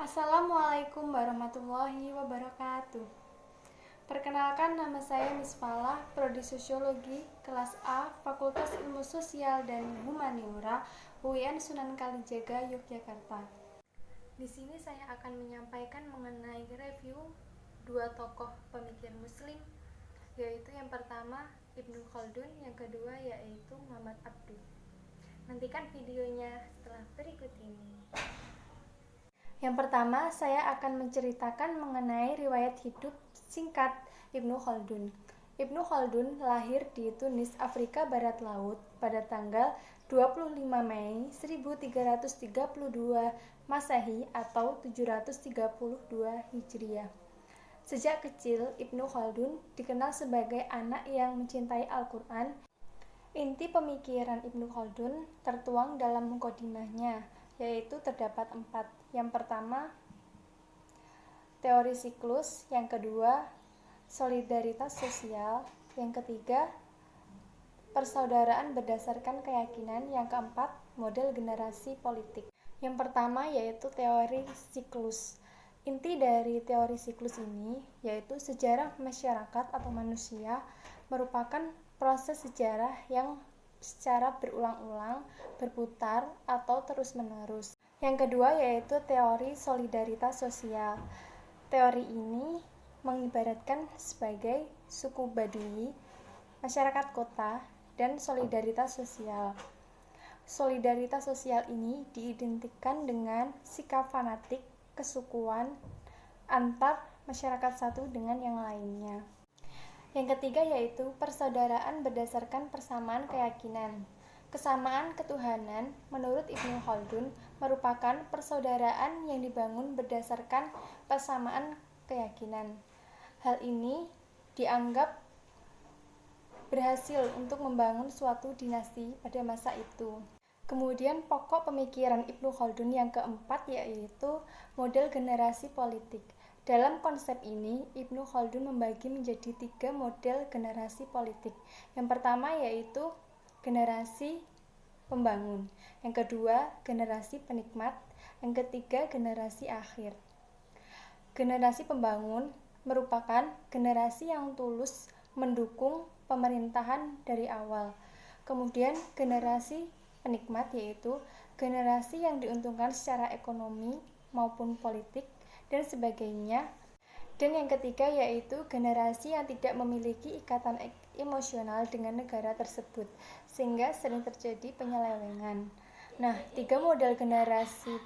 Assalamualaikum warahmatullahi wabarakatuh. Perkenalkan, nama saya Miss Falah, Prodi Sosiologi, kelas A, Fakultas Ilmu Sosial dan Humaniora, UIN Sunan Kalijaga, Yogyakarta. Di sini saya akan menyampaikan mengenai review dua tokoh pemikir Muslim, yaitu yang pertama Ibnu Khaldun, yang kedua yaitu Muhammad Abduh. Nantikan videonya setelah berikut ini. Yang pertama, saya akan menceritakan mengenai riwayat hidup singkat Ibnu Khaldun. Ibnu Khaldun lahir di Tunis, Afrika Barat Laut pada tanggal 25 Mei 1332 Masehi atau 732 Hijriah. Sejak kecil, Ibnu Khaldun dikenal sebagai anak yang mencintai Al-Quran. Inti pemikiran Ibnu Khaldun tertuang dalam mukadimahnya, yaitu terdapat 4. Yang pertama, teori siklus. Yang kedua, solidaritas sosial. Yang ketiga, persaudaraan berdasarkan keyakinan. Yang keempat, model generasi politik. Yang pertama yaitu teori siklus. Inti dari teori siklus ini yaitu sejarah masyarakat atau manusia merupakan proses sejarah yang secara berulang-ulang, berputar, atau terus-menerus. Yang kedua yaitu teori solidaritas sosial. Teori ini mengibaratkan sebagai suku Baduy, masyarakat kota, dan solidaritas sosial. Solidaritas sosial ini diidentikan dengan sikap fanatik kesukuan antar masyarakat satu dengan yang lainnya. Yang ketiga yaitu persaudaraan berdasarkan persamaan keyakinan. Kesamaan ketuhanan menurut Ibnu Khaldun merupakan persaudaraan yang dibangun berdasarkan persamaan keyakinan. Hal ini dianggap berhasil untuk membangun suatu dinasti pada masa itu. Kemudian pokok pemikiran Ibnu Khaldun yang keempat yaitu model generasi politik. Dalam konsep ini, Ibnu Khaldun membagi menjadi 3 model generasi politik. Yang pertama yaitu generasi pembangun, yang kedua generasi penikmat, yang ketiga generasi akhir. Generasi pembangun merupakan generasi yang tulus mendukung pemerintahan dari awal. Kemudian generasi penikmat yaitu generasi yang diuntungkan secara ekonomi maupun politik dan sebagainya. Dan yang ketiga yaitu generasi yang tidak memiliki ikatan emosional dengan negara tersebut, sehingga sering terjadi penyelewengan. Nah, 3 model generasi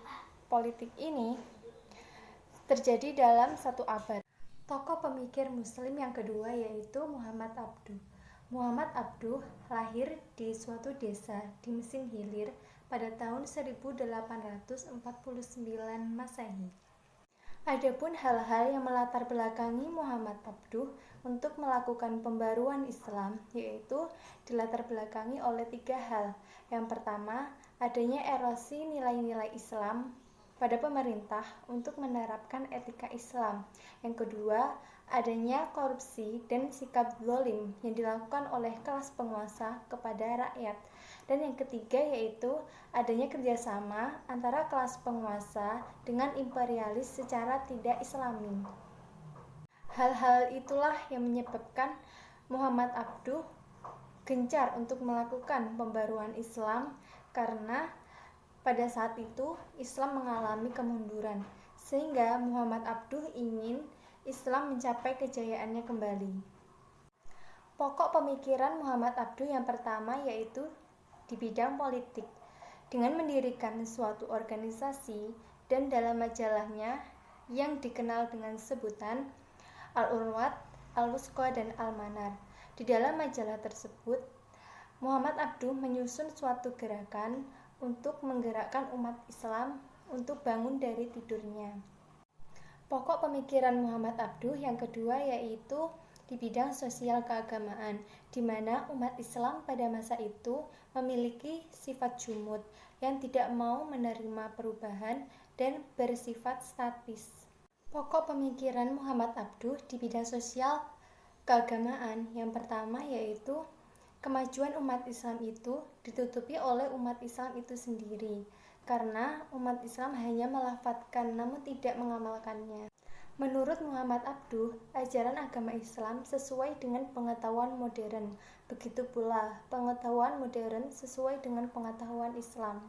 politik ini terjadi dalam satu abad. Tokoh pemikir Muslim yang kedua yaitu Muhammad Abduh. Muhammad Abduh lahir di suatu desa di Mesir Hilir pada tahun 1849 Masehi. Adapun hal-hal yang melatar belakangi Muhammad Abduh untuk melakukan pembaruan Islam yaitu dilatar belakangi oleh 3 hal. Yang pertama, adanya erosi nilai-nilai Islam pada pemerintah untuk menerapkan etika Islam. Yang kedua, adanya korupsi dan sikap zalim yang dilakukan oleh kelas penguasa kepada rakyat. Dan yang ketiga yaitu adanya kerjasama antara kelas penguasa dengan imperialis secara tidak islami. Hal-hal itulah yang menyebabkan Muhammad Abduh gencar untuk melakukan pembaruan Islam karena pada saat itu Islam mengalami kemunduran, sehingga Muhammad Abduh ingin Islam mencapai kejayaannya kembali. Pokok pemikiran Muhammad Abduh yang pertama yaitu di bidang politik, dengan mendirikan suatu organisasi dan dalam majalahnya yang dikenal dengan sebutan Al-Urwat, Al-Wusqa, dan Al-Manar. Di dalam majalah tersebut, Muhammad Abduh menyusun suatu gerakan untuk menggerakkan umat Islam untuk bangun dari tidurnya. Pokok pemikiran Muhammad Abduh yang kedua yaitu di bidang sosial keagamaan, di mana umat Islam pada masa itu memiliki sifat jumud yang tidak mau menerima perubahan dan bersifat statis. Pokok pemikiran Muhammad Abduh di bidang sosial keagamaan yang pertama yaitu kemajuan umat Islam itu ditutupi oleh umat Islam itu sendiri. karena umat Islam hanya melafadzkan namun tidak mengamalkannya. Menurut Muhammad Abduh, ajaran agama Islam sesuai dengan pengetahuan modern. Begitu pula, pengetahuan modern sesuai dengan pengetahuan Islam.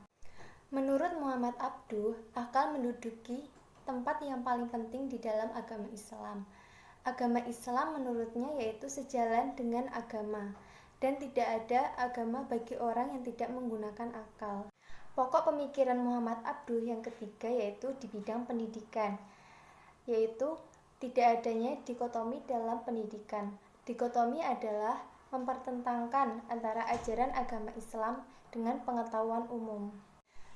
Menurut Muhammad Abduh, akal menduduki tempat yang paling penting di dalam agama Islam. Agama Islam menurutnya yaitu sejalan dengan agama, dan tidak ada agama bagi orang yang tidak menggunakan akal. Pokok pemikiran Muhammad Abduh yang ketiga yaitu di bidang pendidikan, yaitu tidak adanya dikotomi dalam pendidikan. Dikotomi adalah mempertentangkan antara ajaran agama Islam dengan pengetahuan umum.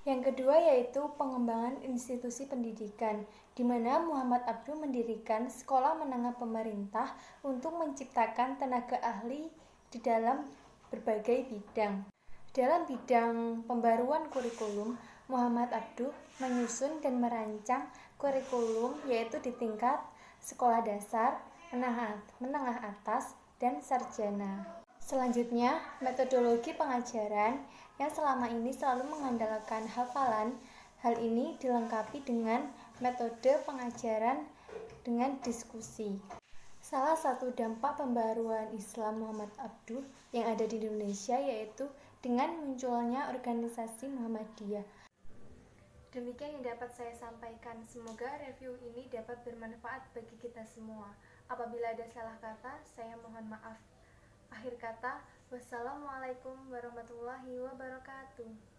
Yang kedua yaitu pengembangan institusi pendidikan, di mana Muhammad Abduh mendirikan sekolah menengah pemerintah untuk menciptakan tenaga ahli di dalam berbagai bidang. Dalam bidang pembaruan kurikulum, Muhammad Abduh menyusun dan merancang kurikulum yaitu di tingkat sekolah dasar, menengah atas, dan sarjana. Selanjutnya, metodologi pengajaran yang selama ini selalu mengandalkan hafalan, hal ini dilengkapi dengan metode pengajaran dengan diskusi. Salah satu dampak pembaruan Islam Muhammad Abduh yang ada di Indonesia yaitu dengan munculnya organisasi Muhammadiyah. Demikian yang dapat saya sampaikan. Semoga review ini dapat bermanfaat bagi kita semua. Apabila ada salah kata, saya mohon maaf. Akhir kata, wassalamualaikum warahmatullahi wabarakatuh.